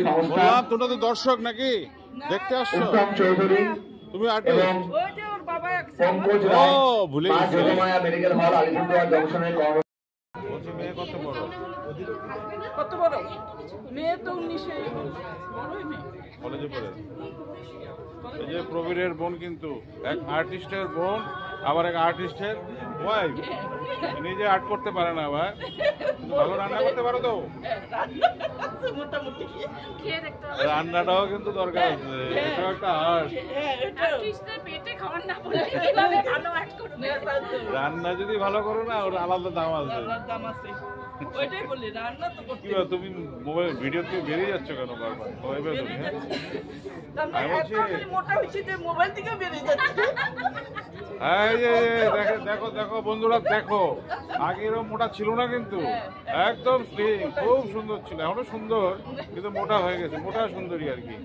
বললাম তোমরা তো দর্শক নাকি দেখতে আসছো? চৌধুরী তুমি আর্টিস্ট? ও ভুলে গেছি। মেডিকেল হল আলিপুরদুয়ার জংশনের বলছি মেয়ে কত বড়? কত বড় মেয়ে? তো 19-এ কলেজে পড়ে। এই যে প্রবীরের বোন, কিন্তু এক আর্টিস্টের বোন আবার এক আর্টিস্টের ওয়াইফ। নিজে আর্ট করতে পারে না ভাই, ভালো রান্না করতে পারো তো? রান্নাটাও কিন্তু দরকার আছে, এটাও একটা আর্ট। রান্না যদি ভালো করো না, ওর আলাদা দাম আছে। তুমি মোবাইল ভিডিও থেকে বেরিয়ে যাচ্ছ কেন বারবার? দেখো দেখো বন্ধুরা, দেখো আগে এরকম মোটা ছিল না, কিন্তু একদম স্লিম, খুব সুন্দর ছিল। এখনো সুন্দর, কিন্তু মোটা হয়ে গেছে। মোটা সুন্দরী আর কি।